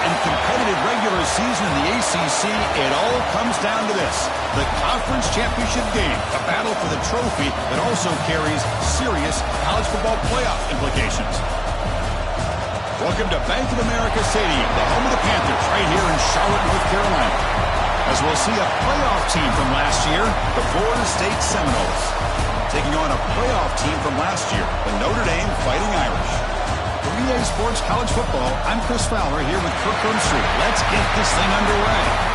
and competitive regular season in the ACC, it all comes down to this: the conference championship game, a battle for the trophy that also carries serious college football playoff implications. Welcome to Bank of America Stadium, the home of the Panthers, right here in Charlotte, North Carolina, as we'll see a playoff team from last year, the Florida State Seminoles, taking on a playoff team from last year, the Notre Dame Fighting Irish. For EA Sports College Football, I'm Chris Fowler here with Kirk Herbstreit. Let's get this thing underway.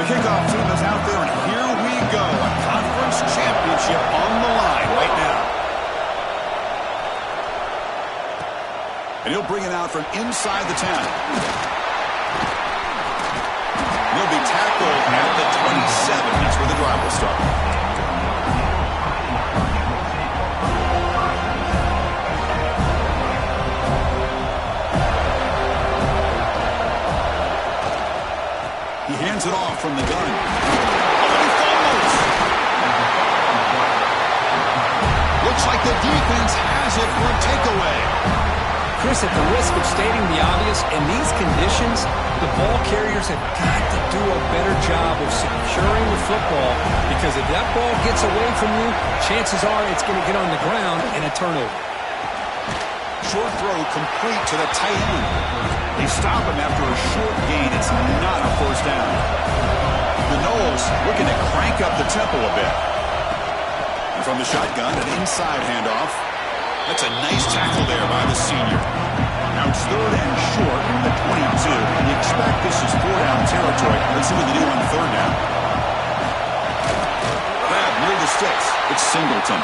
Kickoff team is out there, and here we go. A conference championship on the line right now. And he'll bring it out from inside the 10. He'll be tackled at the 27. That's where the drive will start. He hands it off from the gun. Oh, and he fumbles. Looks like the defense has it for a takeaway. Chris, at the risk of stating the obvious, in these conditions, the ball carriers have got to do a better job of securing the football, because if that ball gets away from you, chances are it's going to get on the ground and a turnover. Short throw complete to the tight end. They stop him after a short gain. It's not a first down. The Noles looking to crank up the tempo a bit. And from the shotgun, an inside handoff. That's a nice tackle there by the senior. Now it's third and short from the 22. You expect this is four-down territory. Let's see what they do on third down. Grab near the sticks. It's Singleton.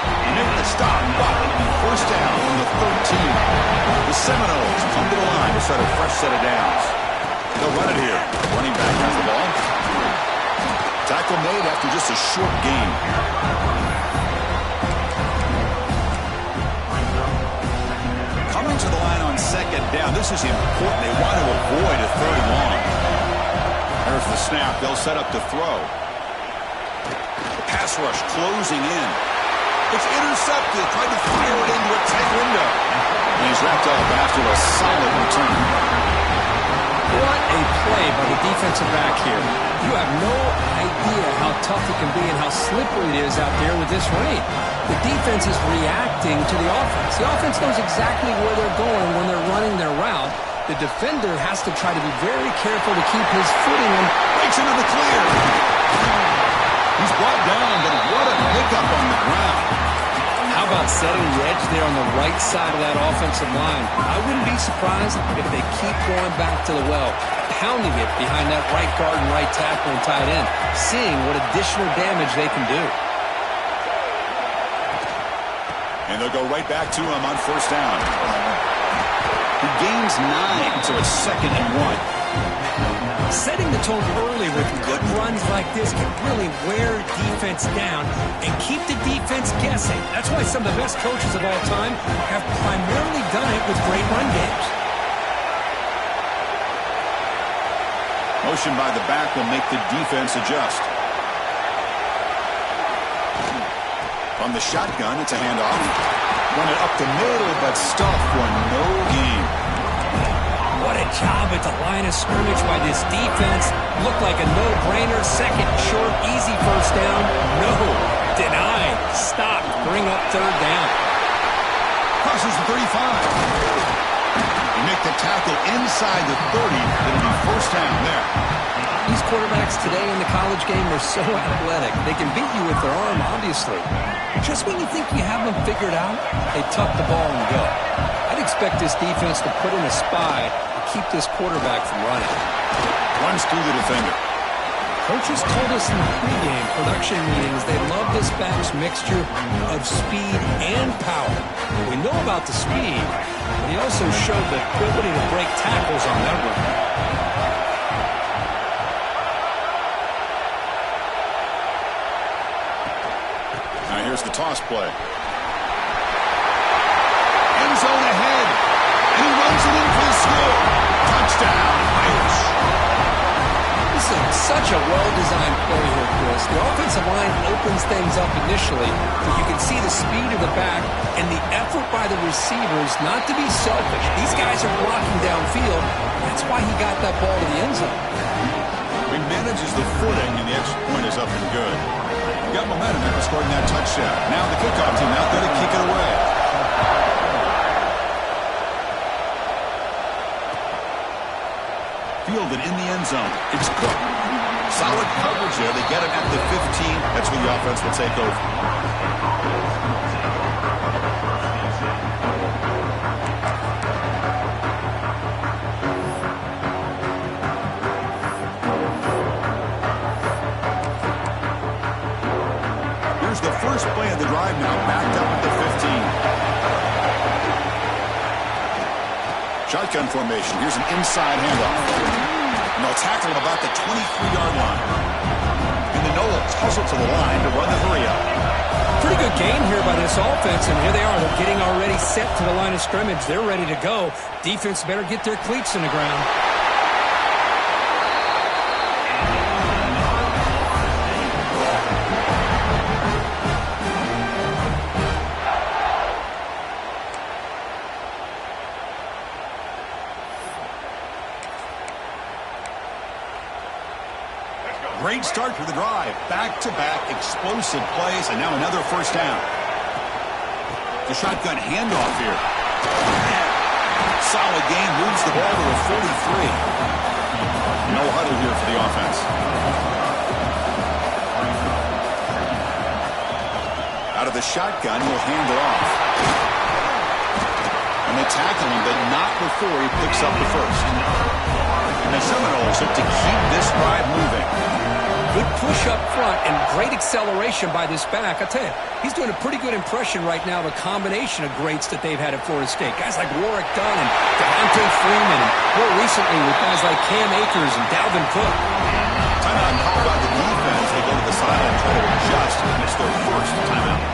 He made the stop, but first down on the 13. The Seminoles come to the line to set a fresh set of downs. They'll run it here. Running back has the ball. Tackle made after just a short gain. Coming to the line on second down. This is important. They want to avoid a third and long. There's the snap. They'll set up to throw. The pass rush closing in. It's intercepted. Tried to fire it into a tight window. And he's wrapped up after a solid return. What a play by the defensive back here. You have no idea how tough it can be and how slippery it is out there with this rain. The defense is reacting to the offense. The offense knows exactly where they're going when they're running their route. The defender has to try to be very careful to keep his footing and breaks into the clear. He's brought down, but what a pickup on the ground. How about setting the edge there on the right side of that offensive line? I wouldn't be surprised if they keep going back to the well, pounding it behind that right guard and right tackle and tight end, seeing what additional damage they can do. And they'll go right back to him on first down. He gains 9, so it's second and 1. Setting the tone early with good runs like this can really wear defense down and keep the defense guessing. That's why some of the best coaches of all time have primarily done it with great run games. Motion by the back will make the defense adjust. On the shotgun, it's a handoff. Run it up the middle, but stuffed for no gain. What a job at the line of scrimmage by this defense. Looked like a no-brainer. Second short, easy first down. No. Denied. Stopped. Bring up third down. Crosses the 35. They make the tackle inside the 30. It'll be first down there. These quarterbacks today in the college game are so athletic. They can beat you with their arm, obviously. Just when you think you have them figured out, they tuck the ball and go. I'd expect this defense to put in a spy to keep this quarterback from running. Runs through the defender. Coaches told us in the pregame production meetings they love this back's mixture of speed and power. We know about the speed, but he also showed the ability to break tackles on that run. Now here's the toss play. End zone ahead. And he runs it in for the score. Touchdown, Irish. This is such a well-designed play here, Chris. The offensive line opens things up initially, but you can see the speed of the back and the effort by the receivers not to be selfish. These guys are blocking downfield. That's why he got that ball to the end zone. He manages the footing, and the extra point is up and good. Got momentum after scoring that touchdown. Now the kickoff team out there to kick it away. Fielded in the end zone. It's Cook. Solid coverage there. They get it at the 15. That's where the offense will take over. Here's the first play of the drive now, backed up at the 15. Shotgun formation. Here's an inside handoff. And they'll tackle him about the 23-yard line. And the Noles hustle to the line to run the hurry-up. Pretty good game here by this offense, and here they are. They're getting already set to the line of scrimmage. They're ready to go. Defense better get their cleats in the ground. Great start to the drive. Back-to-back explosive plays, and now another first down. The shotgun handoff here. Solid game, moves the ball to the 43. No huddle here for the offense. Out of the shotgun, he'll hand it off. And they tackle him, but not before he picks up the first. And the Seminoles look to keep this drive moving. Good push up front and great acceleration by this back. I tell you, he's doing a pretty good impression right now of a combination of greats that they've had at Florida State. Guys like Warwick Dunn and Devontae Freeman, and more recently with guys like Cam Akers and Dalvin Cook. Timeout called by the defense. They go to the sideline and try to adjust, and it's their first timeout.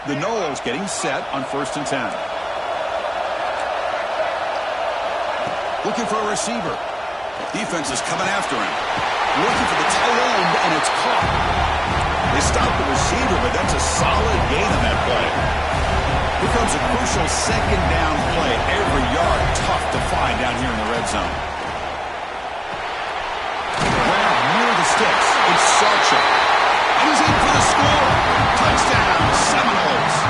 The Noles getting set on 1st and 10. Looking for a receiver. Defense is coming after him. Looking for the tight end, and it's caught. They stop the receiver, but that's a solid gain on that play. Here comes a crucial second down play. Every yard tough to find down here in the red zone. Well, near the sticks. It's Sarcha. And he's in for the score. Touchdown, Seminoles.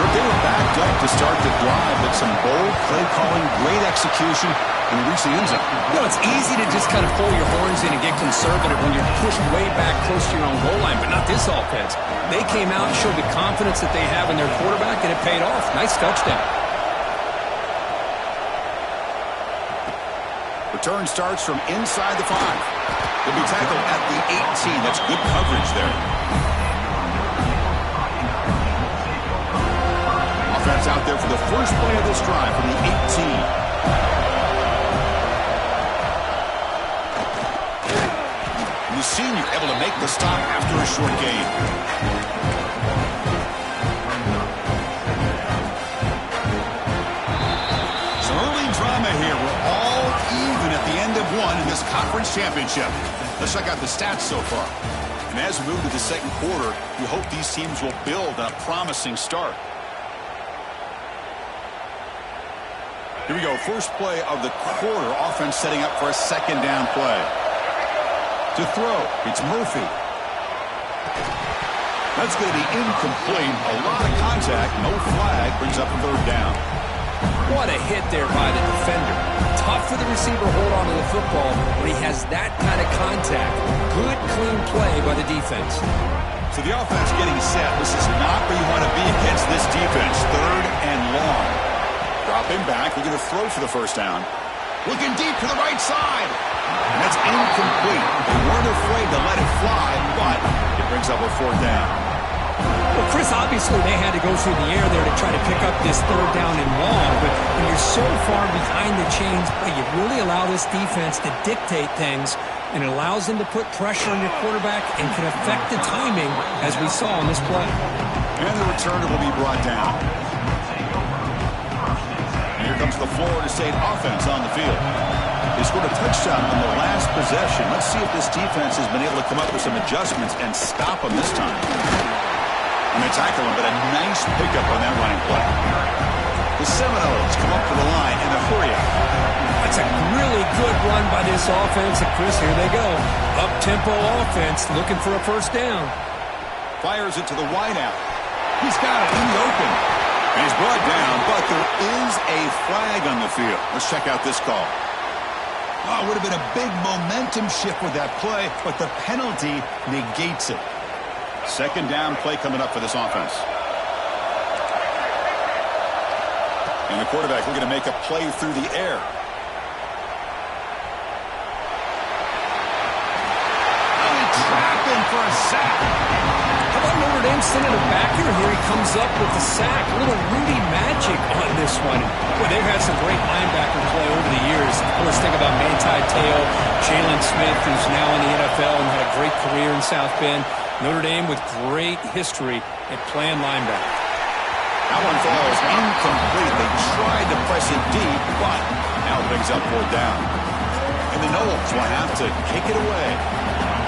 They were backed up to start the drive, but some bold play calling, great execution, and reach the end zone. You know, it's easy to just kind of pull your horns in and get conservative when you're pushed way back close to your own goal line, but not this offense. They came out and showed the confidence that they have in their quarterback, and it paid off. Nice touchdown. Return starts from inside the 5. They'll be tackled at the 18. That's good coverage there. Offense out there for the first play of this drive from the 18. The senior able to make the stop after a short gain. Some early drama here. We're all even at the end of one in this conference championship. Let's check out the stats so far. And as we move to the second quarter, we hope these teams will build on a promising start. Here we go. First play of the quarter. Offense setting up for a second down play. To throw, it's Murphy. That's going to be incomplete. A lot of contact. No flag. Brings up a third down. What a hit there by the defender. Tough for the receiver to hold on to the football when he has that kind of contact. Good, clean play by the defense. So the offense getting set. This is not where you want to be against this defense. 3rd and long. Drop him back. We're going to throw for the first down. Looking deep to the right side. And that's incomplete. They weren't afraid to let it fly, but it brings up a fourth down. Well, Chris, obviously they had to go through the air there to try to pick up this third down and long, but when you're so far behind the chains, you really allow this defense to dictate things, and it allows them to put pressure on your quarterback and can affect the timing, as we saw on this play. And the returner will be brought down. And here comes the Florida State offense on the field. They scored a touchdown on the last possession. Let's see if this defense has been able to come up with some adjustments and stop them this time. And they tackle him, but a nice pickup on that running play. The Seminoles come up to the line in a hurry up. That's a really good run by this offense. And Chris, here they go. Up-tempo offense looking for a first down. Fires it to the wideout. He's got it in the open. And he's brought down, but there is a flag on the field. Let's check out this call. Oh, it would have been a big momentum shift with that play, but the penalty negates it. Second down play coming up for this offense. And the quarterback looking to make a play through the air. Trapping for a sack. How about Notre Dame sending it back here? Here he comes up with the sack. A little Rudy magic on this one. Boy, they've had some great linebacker play over the years. Of course, think about Manti Te'o, Jalen Smith, who's now in the NFL and had a great career in South Bend. Notre Dame with great history at playing linebacker. That one falls incomplete. They tried to press it deep, but now it brings up fourth down. And the Noles will have to kick it away.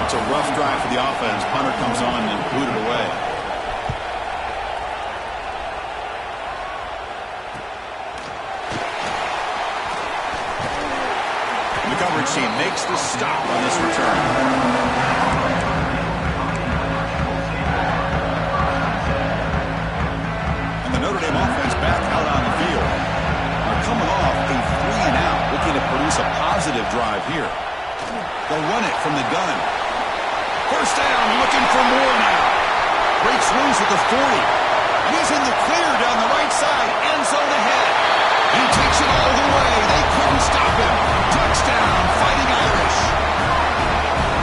It's a rough drive for the offense. Punter comes on and booted away. The coverage team makes the stop on this return. Notre Dame offense back out on the field. They're coming off a 3-and-out, looking to produce a positive drive here. They'll run it from the gun. First down, looking for more now. Breaks loose at the 40. And he's in the clear down the right side, end zone ahead. He takes it all the way. They couldn't stop him. Touchdown, Fighting Irish.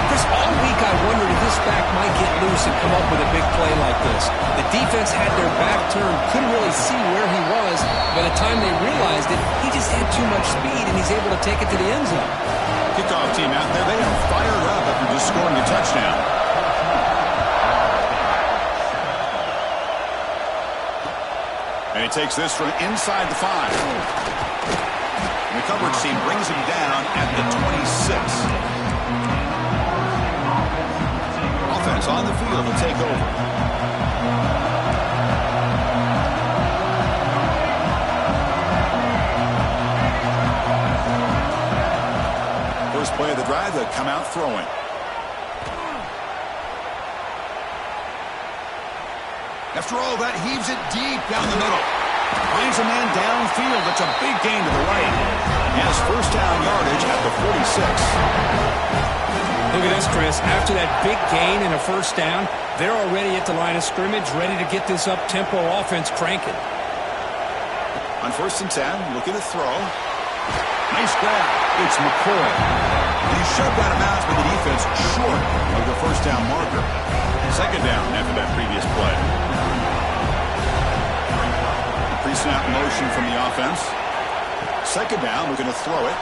Chris, all week I wondered if this back might get loose and come up with a big play like this. The defense had their back turned, couldn't really see where he was. By the time they realized it, he just had too much speed, and he's able to take it to the end zone. Kickoff team out there, they are fired up after just scoring a touchdown. And he takes this from inside the 5. And the coverage team brings him down at the 26. Offense on the field will take over. First play of the drive, they'll come out throwing. After all that, heaves it deep down the middle. Finds a man downfield. That's a big gain to the right. He has first down yardage at the 46. Look at this, Chris. After that big gain and a first down, they're already at the line of scrimmage, ready to get this up-tempo offense cranking. On 1st and 10, looking to throw. Nice grab. It's McCoy. And he's shoved out of bounds with the defense short of the first down marker. Second down after that previous play. Pre-snap motion from the offense. Second down, looking to throw it.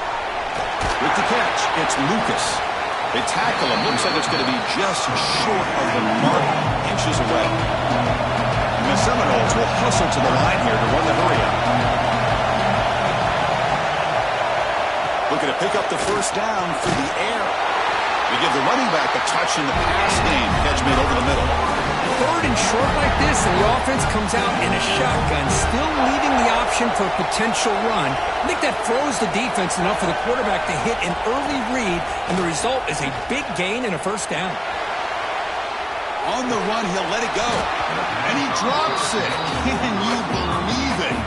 With the catch, it's Lucas. They tackle him. Looks like it's going to be just short of the mark, inches away. And the Seminoles will hustle to the line here to run the hurry-up. Looking to pick up the first down through the air. They give the running back a touch in the pass game. Catch made over the middle. Third and short like this, and the offense comes out in a shotgun, still leaving the option for a potential run. I think that throws the defense enough for the quarterback to hit an early read, and the result is a big gain and a first down. On the run, he'll let it go. And he drops it. Can you believe it?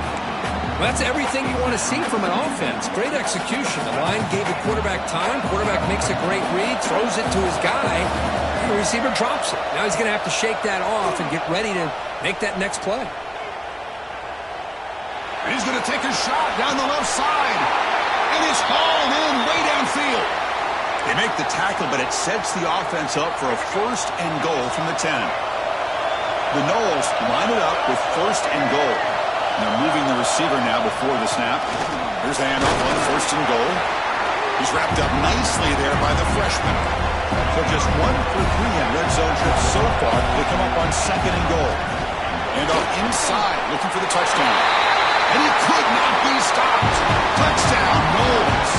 Well, that's everything you want to see from an offense. Great execution. The line gave the quarterback time. Quarterback makes a great read, throws it to his guy, and the receiver drops it. Now he's going to have to shake that off and get ready to make that next play. And he's going to take a shot down the left side. And it's hauled in way downfield. They make the tackle, but it sets the offense up for a 1st and goal from the 10. The Noles line it up with 1st and goal. And they're moving the receiver now before the snap. Here's the handoff on 1st and goal. He's wrapped up nicely there by the freshman. So just 1 for 3 in red zone trips so far. They come up on 2nd and goal. And off inside, looking for the touchdown. And he could not be stopped. Touchdown, Noles.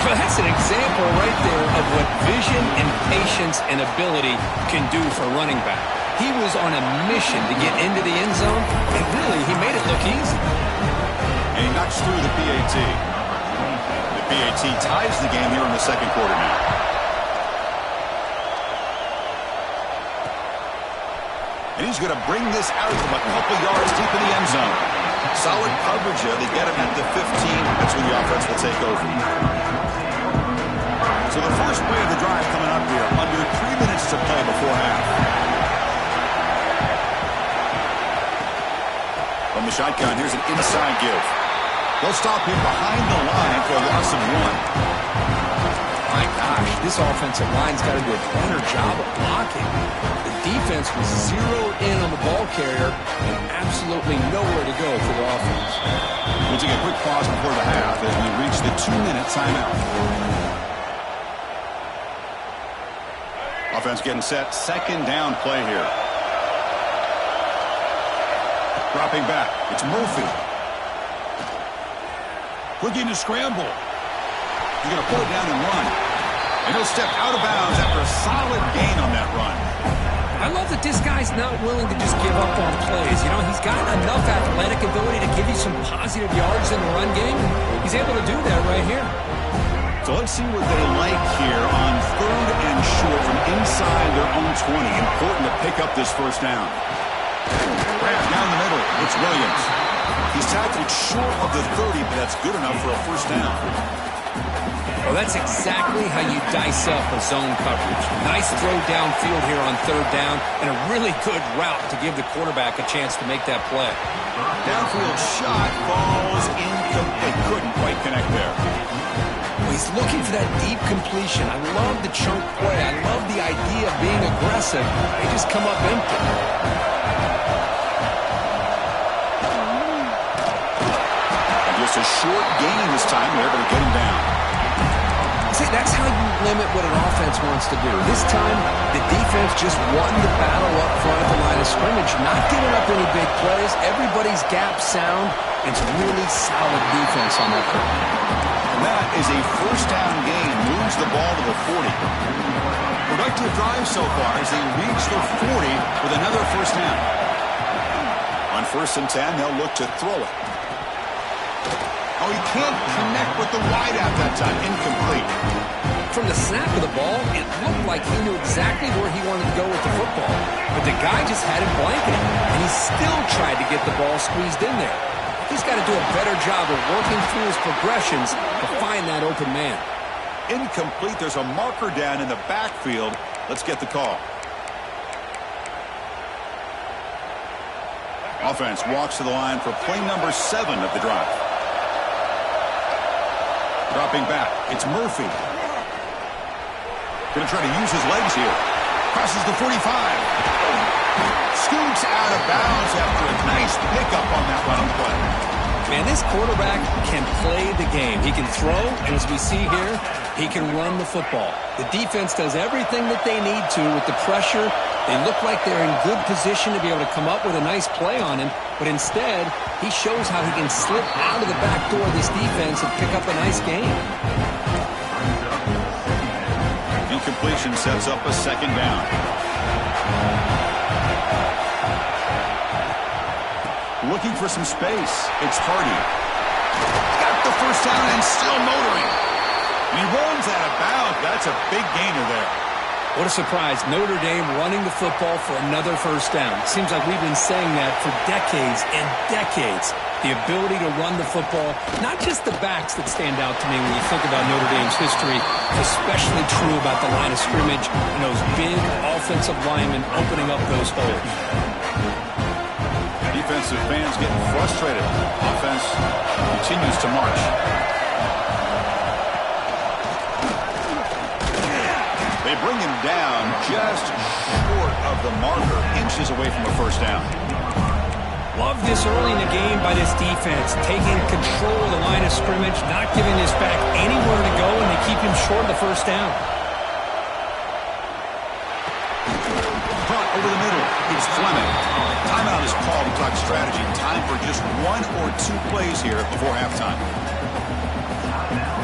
Well, that's an example right there of what vision and patience and ability can do for a running back. He was on a mission to get into the end zone, and really, he made it look easy. And he knocks through the PAT. The PAT ties the game here in the 2nd quarter now. And he's going to bring this out from a couple yards deep in the end zone. Solid coverage here. They get him at the 15. That's when the offense will take over. So the first play of the drive coming up here. Under 3 minutes to play before half. From the shotgun, here's an inside give. They'll stop him behind the line for a loss of 1. My gosh, this offensive line's got to do a better job of blocking. The defense was zeroed in on the ball carrier and absolutely nowhere to go for the offense. We'll take a quick pause before the half as we reach the 2-minute timeout. Offense getting set. 2nd down play here. Dropping back. It's Murphy. Looking to scramble. He's going to pull it down and run. And he'll step out of bounds after a solid gain on that run. I love that this guy's not willing to just give up on plays. You know, he's got enough athletic ability to give you some positive yards in the run game. He's able to do that right here. So let's see what they like here on 3rd and short from inside their own 20. Important to pick up this 1st down. Grab down the middle. It's Williams. He's tackled short of the 30, but that's good enough for a 1st down. Well, that's exactly how you dice up a zone coverage. Nice throw downfield here on 3rd down, and a really good route to give the quarterback a chance to make that play. Downfield shot falls incomplete. Couldn't quite connect there. He's looking for that deep completion. I love the chunk play. I love the idea of being aggressive. They just come up empty. And just a short gain this time. They're able to get him down. See, that's how you limit what an offense wants to do. This time, the defense just won the battle up front at the line of scrimmage, not giving up any big plays. Everybody's gap sound. It's really solid defense on that play. And that is a 1st down gain. Moves the ball to the 40. Productive drive so far as they reach the 40 with another 1st down. On 1st and 10, they'll look to throw it. Oh, he can't connect with the wideout that time. Incomplete. From the snap of the ball, it looked like he knew exactly where he wanted to go with the football. But the guy just had him blanketed, and he still tried to get the ball squeezed in there. He's got to do a better job of working through his progressions to find that open man. Incomplete. There's a marker down in the backfield. Let's get the call. Offense walks to the line for play number 7 of the drive. Dropping back. It's Murphy. Going to try to use his legs here. Crosses the 45. Scoots out of bounds after a nice pickup on that running play. Man, this quarterback can play the game. He can throw, and as we see here, he can run the football. The defense does everything that they need to with the pressure. They look like they're in good position to be able to come up with a nice play on him, but instead, he shows how he can slip out of the back door of this defense and pick up a nice gain. Incompletion sets up a 2nd down. Looking for some space. It's Hardy. Got the 1st down and still motoring. And he runs out of bounds. That's a big gainer there. What a surprise. Notre Dame running the football for another 1st down. Seems like we've been saying that for decades and decades. The ability to run the football, not just the backs that stand out to me when you think about Notre Dame's history, especially true about the line of scrimmage and those big offensive linemen opening up those holes. Defensive fans getting frustrated. Offense continues to march. They bring him down just short of the marker, inches away from a first down. Love this early in the game by this defense, taking control of the line of scrimmage, not giving this back anywhere to go, and they keep him short of the first down. Brought over the middle. It's Fleming. Timeout is called to talk strategy. Time for just 1 or 2 plays here before halftime.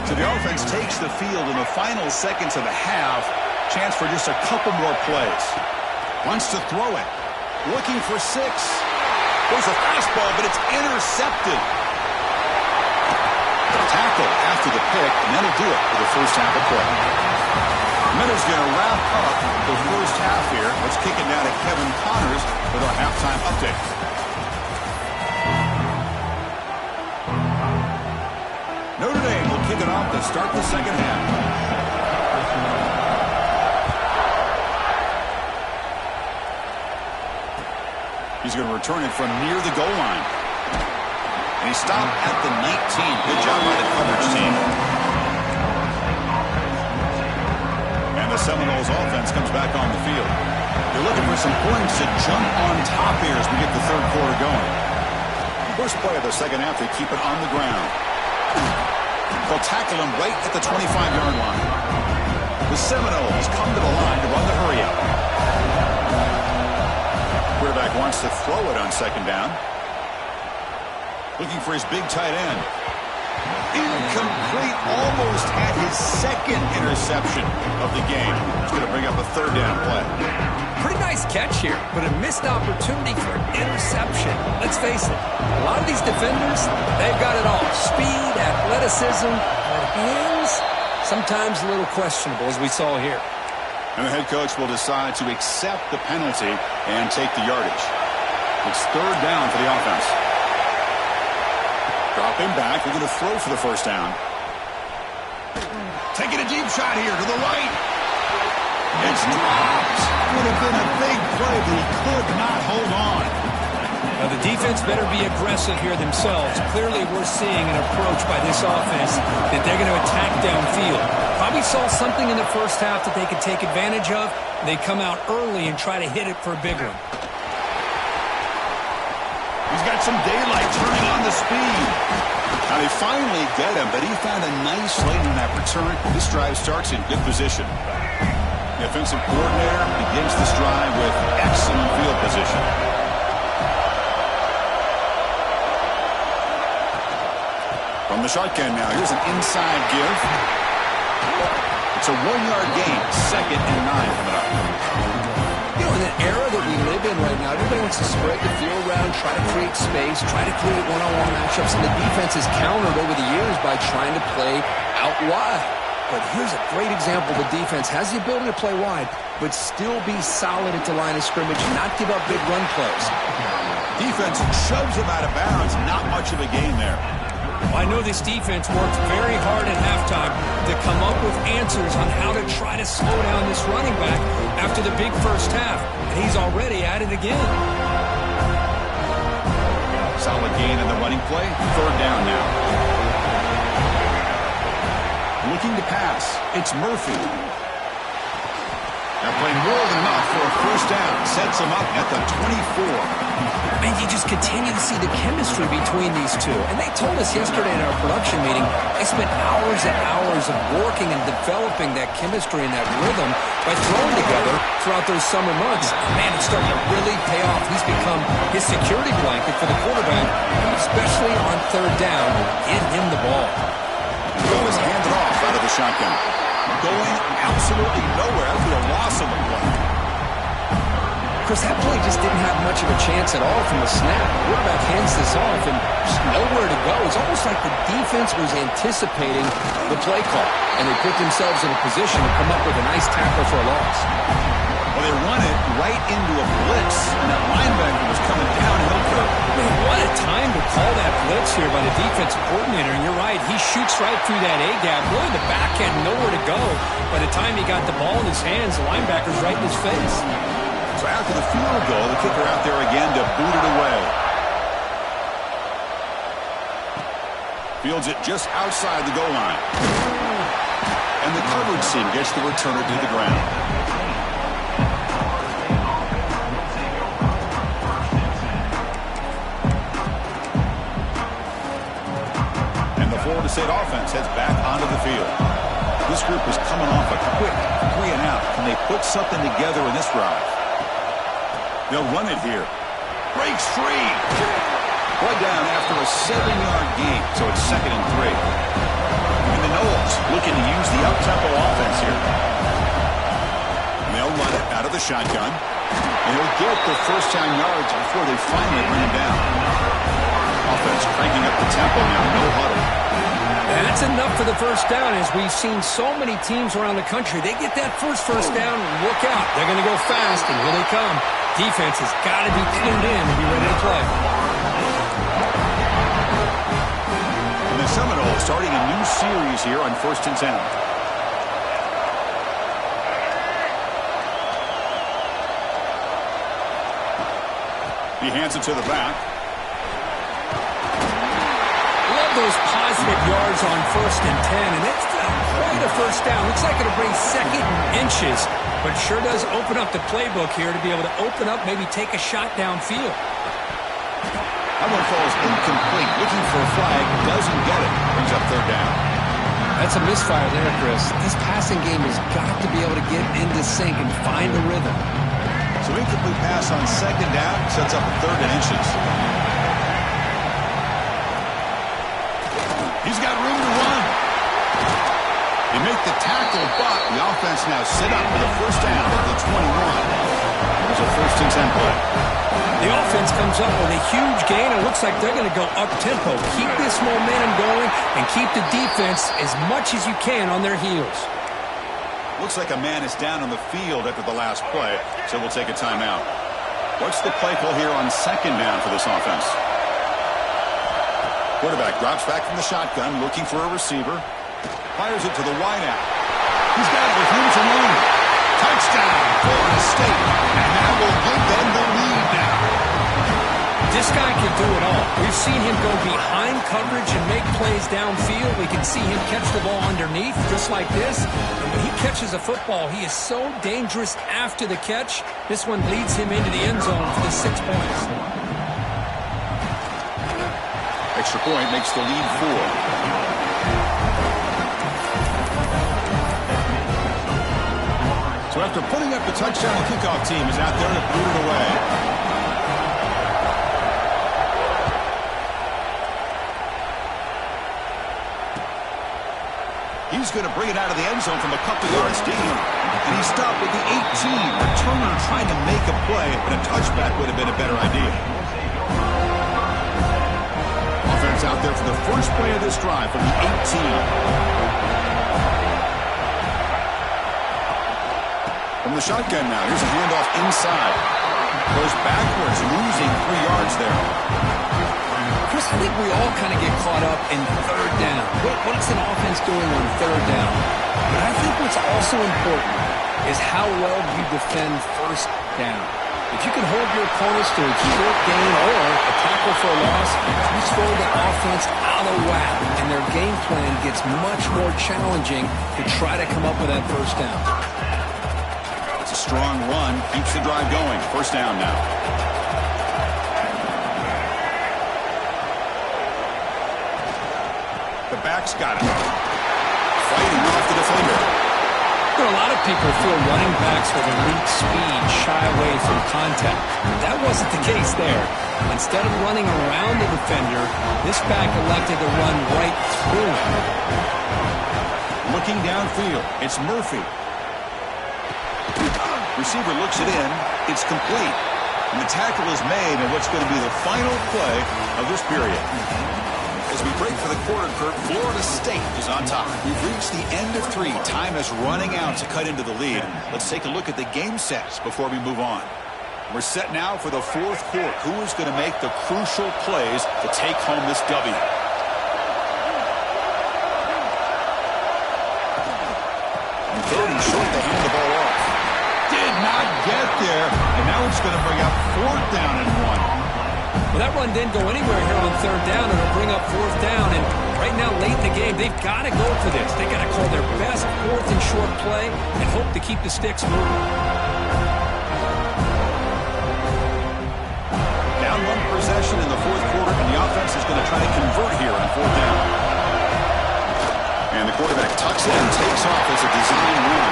So the offense takes the field in the final seconds of the half. Chance for just a couple more plays. Wants to throw it. Looking for 6. There's a fastball, but it's intercepted. Tackle after the pick, and that'll do it for the first half of play. Minter's going to wrap up the first half here. Let's kick it down to Kevin Connors with our halftime update. Notre Dame will kick it off to start the second half. He's going to return it from near the goal line. And he stopped at the 19. Good job by the coverage team. And the Seminoles offense comes back on the field. They're looking for some points to jump on top here as we get the third quarter going. First play of the second half, they keep it on the ground. They'll tackle him right at the 25-yard line. The Seminoles come to the line to run the hurry-up. Quarterback wants to throw it on second down. Looking for his big tight end. Incomplete, almost had his second interception of the game. It's going to bring up a third down play. Pretty nice catch here, but a missed opportunity for an interception. Let's face it, a lot of these defenders, they've got it all. Speed, athleticism, but hands, sometimes a little questionable, as we saw here. And the head coach will decide to accept the penalty and take the yardage. It's third down for the offense. Dropping back, we're going to throw for the first down. Taking a deep shot here to the right. It's dropped. Would have been a big play, but he could not hold on. Now the defense better be aggressive here themselves. Clearly we're seeing an approach by this offense that they're going to attack downfield. Probably saw something in the first half that they could take advantage of. They come out early and try to hit it for a big one. He's got some daylight turning on the speed. Now they finally get him, but he found a nice lane in that return. This drive starts in good position. The offensive coordinator begins this drive with excellent field position. From the shotgun now, here's an inside give. It's a 1-yard gain, 2nd and 9 coming up. You know, in the era that we live in right now, everybody wants to spread the field around, try to create space, try to create one-on-one matchups, and the defense has countered over the years by trying to play out wide. But here's a great example. The defense has the ability to play wide, but still be solid at the line of scrimmage, not give up big run plays. Defense shoves him out of bounds. Not much of a gain there. I know this defense worked very hard at halftime to come up with answers on how to try to slow down this running back after the big first half. And he's already at it again. Solid gain in the running play. Third down now. Looking to pass. It's Murphy. Now playing more than enough for a first down. Sets him up at the 24. And you just continue to see the chemistry between these two. And they told us yesterday in our production meeting, they spent hours and hours of working and developing that chemistry and that rhythm by throwing together throughout those summer months. Man, it's starting to really pay off. He's become his security blanket for the quarterback, especially on third down. Get him the ball. He was handed off out of the shotgun. Going absolutely nowhere after a loss on the play. Chris, that play just didn't have much of a chance at all from the snap. The quarterback hands this off and just nowhere to go. It's almost like the defense was anticipating the play call, and they put themselves in a position to come up with a nice tackle for a loss. Well, they run it right into a blitz, and that linebacker was coming downhill curve. Man, what a time to call that blitz here by the defensive coordinator. And you're right, he shoots right through that A-gap. Really, the back had nowhere to go. By the time he got the ball in his hands, the linebacker's right in his face. So after the field goal, the kicker out there again to boot it away. Fields it just outside the goal line. And And the coverage team gets the returner to the ground. And the Florida State offense heads back onto the field. This group is coming off a quick 3-and-out. Can they put something together in this drive? They'll run it here. Breaks free. Brought down after a 7-yard gain, so it's 2nd and 3. And the Noles looking to use the up-tempo offense here. And they'll run it out of the shotgun. And they'll get the first-down yards before they finally bring him down. Offense cranking up the tempo now, no huddle. And that's enough for the first down, as we've seen so many teams around the country. They get that first down, look out. They're going to go fast, and here they come. Defense has got to be clued in and be ready to play. And the Seminoles starting a new series here on 1st and 10. He hands it to the back. Love those positive yards on 1st and 10, and it's quite a first down. Looks like it'll bring 2nd inches, but sure does open up the playbook here to be able to open up, maybe take a shot downfield. That one falls incomplete. Looking for a flag, doesn't get it. Brings up 3rd down. That's a misfire there, Chris. This passing game has got to be able to get into sync and find a rhythm. So incomplete pass on 2nd down sets up a 3rd and inches. He's got room to run. They make the tackle, but the offense now set up for the first down at the 21. There's a 1st and 10 play. The offense comes up with a huge gain. It looks like they're going to go up-tempo. Keep this momentum going and keep the defense as much as you can on their heels. Looks like a man is down on the field after the last play, so we'll take a timeout. What's the play call here on 2nd down for this offense? Quarterback drops back from the shotgun, looking for a receiver. Fires it to the wideout. He's got it with room to run. Touchdown, Florida State. And that will give them the lead now. This guy can do it all. We've seen him go behind coverage and make plays downfield. We can see him catch the ball underneath, just like this. And when he catches a football, he is so dangerous after the catch. This one leads him into the end zone for the 6 points. Extra point makes the lead 4. So after putting up the touchdown, the kickoff team is out there to boot it away. He's going to bring it out of the end zone from a couple yards deep. And he stopped at the 18. Returner trying to make a play, but a touchback would have been a better idea. Offense out there for the first play of this drive from the 18. From the shotgun now, here's a handoff inside. Goes backwards, losing 3 yards there. Chris, I think we all kind of get caught up in 3rd down. What's an offense doing on 3rd down? But I think what's also important is how well you defend 1st down. If you can hold your opponents to a short gain or a tackle for a loss, you throw the offense out of whack, and their game plan gets much more challenging to try to come up with that 1st down. It's a strong run, keeps the drive going. 1st down now. The back's got it. Fighting off the defender. A lot of people feel running backs with elite speed shy away from contact. That wasn't the case there. Instead of running around the defender, this back elected to run right through him. Looking downfield, it's Murphy. Receiver looks it in. It's complete. And the tackle is made in what's going to be the final play of this period. As we break for the quarter, Kurt, Florida State is on top. We've reached the end of 3. Time is running out to cut into the lead. Let's take a look at the game sets before we move on. We're set now for the 4th quarter. Who is going to make the crucial plays to take home this W? And 3rd and short, they hand the ball off. Did not get there. And now it's going to bring up 4th down and 1. Well, that run didn't go anywhere here on 3rd down. It'll bring up 4th down, and Right now, late in the game, they've got to go for this. They've got to call their best fourth and short play and hope to keep the sticks moving. Down one possession in the fourth quarter, and the offense is going to try to convert here on fourth down. And the quarterback tucks it and takes off as a design run.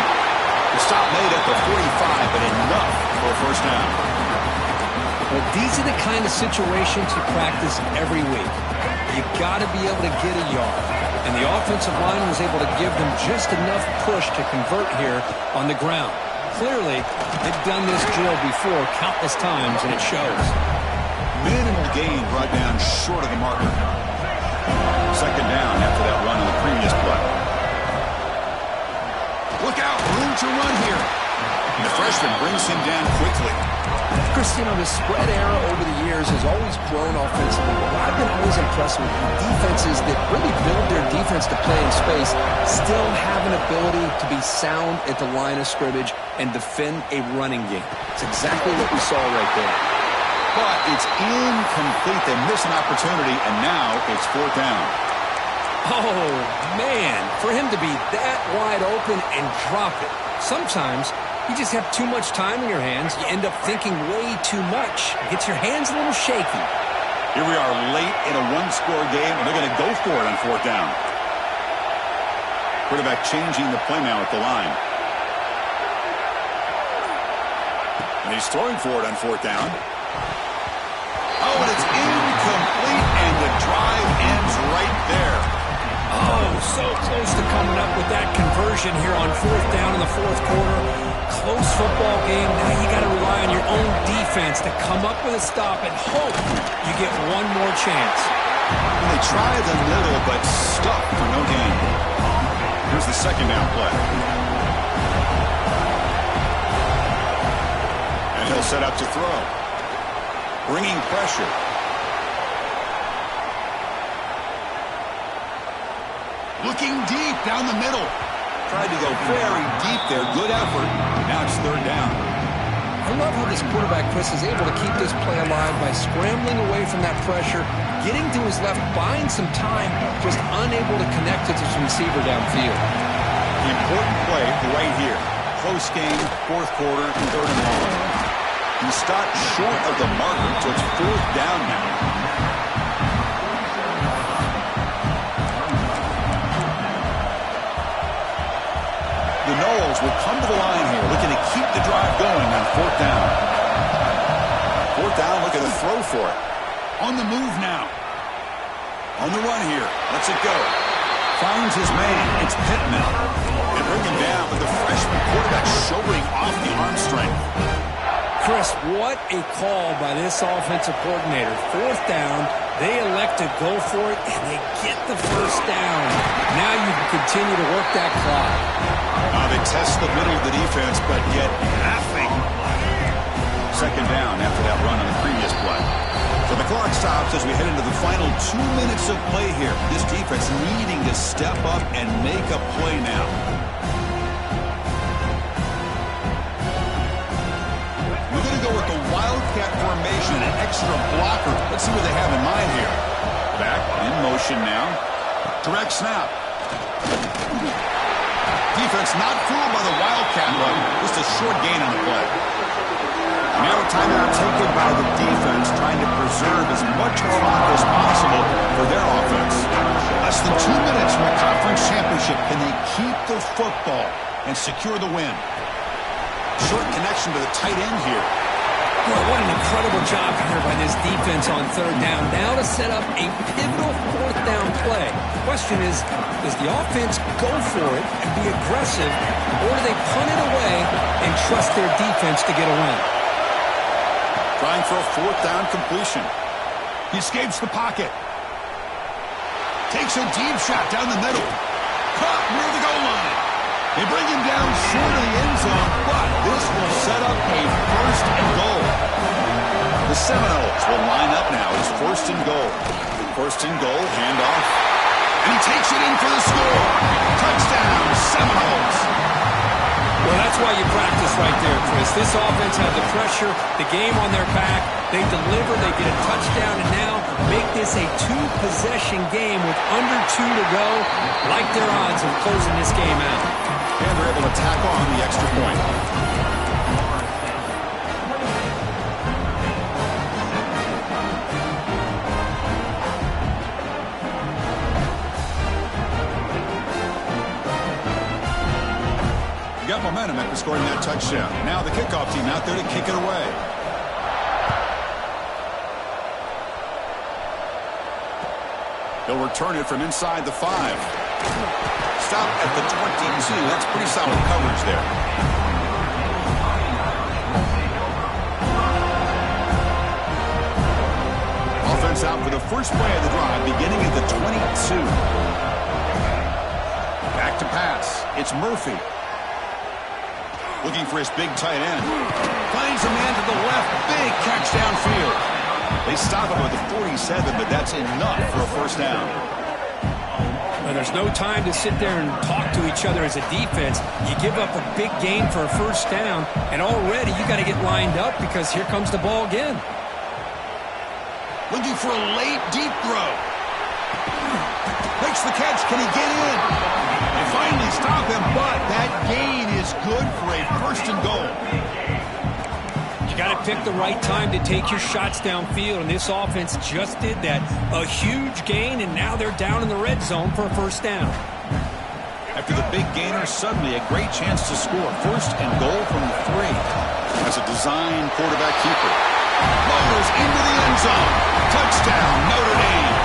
The stop made at the 45, but enough for a first down. Well, these are the kind of situations you practice every week. You got to be able to get a yard. And the offensive line was able to give them just enough push to convert here on the ground. Clearly, they've done this drill before countless times, and it shows. Minimal gain brought down short of the marker. Second down after that run on the previous play. Look out, room to run here. And the freshman brings him down quickly. Chris, you know, the spread era over the years has always grown offensively. But I've been always impressed with defenses that really build their defense to play in space, still have an ability to be sound at the line of scrimmage and defend a running game. It's exactly what we saw right there. But it's incomplete. They miss an opportunity, and now it's fourth down. Oh, man, for him to be that wide open and drop it. Sometimes you just have too much time in your hands. You end up thinking way too much. It gets your hands a little shaky. Here we are late in a one-score game, and they're going to go for it on fourth down. Quarterback changing the play now at the line. And he's throwing for it on fourth down. Oh, and it's incomplete, and the drive ends right there. Oh, so close to coming up with that conversion here on fourth down in the fourth quarter. Close football game. Now you got to rely on your own defense to come up with a stop and hope you get one more chance. And they try the middle, but stuck for no gain. Here's the second down play. And he'll set up to throw. Bringing pressure. Looking deep down the middle. Tried to go very deep there. Good effort. Now it's third down. I love how this quarterback, Chris, is able to keep this play alive by scrambling away from that pressure, getting to his left, buying some time, just unable to connect with his receiver downfield. The important play right here. Close game, fourth quarter, third and long. He stopped short of the marker, so it's fourth down now. The Noles will come to the line here, looking to keep the drive going on fourth down. Fourth down, looking to throw for it. On the move now. On the run here. Lets it go. Finds his man. It's Pittman. They bring him down, but the freshman quarterback showing off the arm strength. Chris, what a call by this offensive coordinator. Fourth down, they elect to go for it, and they get the first down. Now you can continue to work that clock. They test the middle of the defense, but get nothing. Second down after that run on the previous play. So the clock stops as we head into the final 2 minutes of play here. This defense needing to step up and make a play now. We're going to go with the Wildcat formation, an extra blocker. Let's see what they have in mind here. Back in motion now. Direct snap. Defense not fooled by the Wildcat run. Just a short gain on the play. Now a timeout taken by the defense, trying to preserve as much clock as possible for their offense. Less than 2 minutes from a conference championship. Can they keep the football and secure the win? Short connection to the tight end here. Boy, what an incredible job here by this defense on third down. Now to set up a pivotal fourth down play. The question is, does the offense go for it and be aggressive, or do they punt it away and trust their defense to get a win? Trying for a fourth down completion. He escapes the pocket. Takes a deep shot down the middle. Caught near the goal line. They bring him down short of the end zone, but this will set up a first and goal. The Seminoles will line up now. It's first and goal. First and goal, handoff. And he takes it in for the score. Touchdown, Seminoles. Well, that's why you practice right there, Chris. This offense had the pressure, the game on their back. They deliver, they get a touchdown, and now make this a two-possession game with under 2 to go. Like their odds of closing this game out. And they're able to tack on the extra point. Got momentum after scoring that touchdown. Now the kickoff team out there to kick it away. They'll return it from inside the 5. Stop at the 22. That's pretty solid coverage there. Offense out for the first play of the drive, beginning at the 22. Back to pass. It's Murphy. Looking for his big tight end. Finds a man to the left. Big catch downfield. They stop him at the 47, but that's enough for a first down. Well, there's no time to sit there and talk to each other as a defense. You give up a big gain for a first down, and already you got to get lined up because here comes the ball again. Looking for a late, deep throw. Makes the catch. Can he get in? They finally stop him, but that gain is good for a first and goal. You got to pick the right time to take your shots downfield, and this offense just did that. A huge gain, and now they're down in the red zone for a first down. After the big gainer, suddenly a great chance to score. First and goal from the 3. As a design quarterback keeper. Rolls into the end zone. Touchdown, Notre Dame.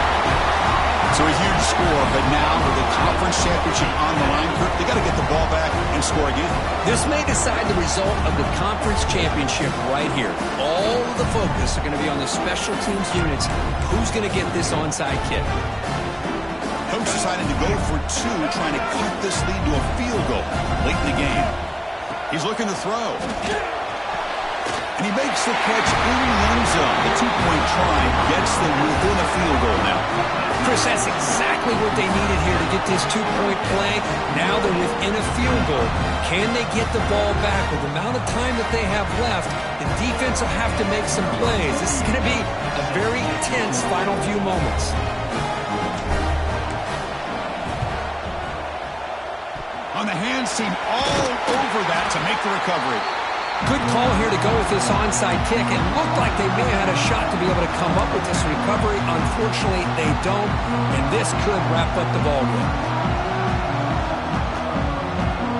So a huge score, but now with the conference championship on the line, they got to get the ball back and score again. This may decide the result of the conference championship right here. All of the focus are going to be on the special teams units. Who's going to get this onside kick? Coach decided to go for 2, trying to cut this lead to a field goal late in the game. He's looking to throw. And he makes the catch in the end zone. The 2-point try gets them within a field goal now. Chris, that's exactly what they needed here to get this 2-point play. Now they're within a field goal. Can they get the ball back? With the amount of time that they have left, the defense will have to make some plays. This is going to be a very tense final few moments. On the hands team all over that to make the recovery. Good call here to go with this onside kick. It looked like they may have had a shot to be able to come up with this recovery. Unfortunately, they don't, and this could wrap up the ball game.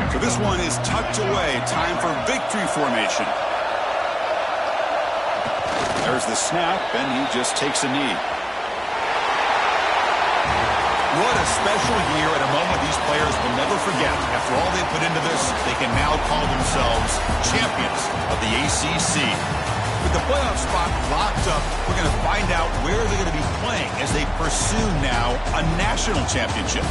So this one is tucked away. Time for victory formation. There's the snap, and he just takes a knee. What a special year and a moment these players will never forget. After all they put into this, they can now call themselves champions of the ACC. With the playoff spot locked up, we're going to find out where they're going to be playing as they pursue now a national championship.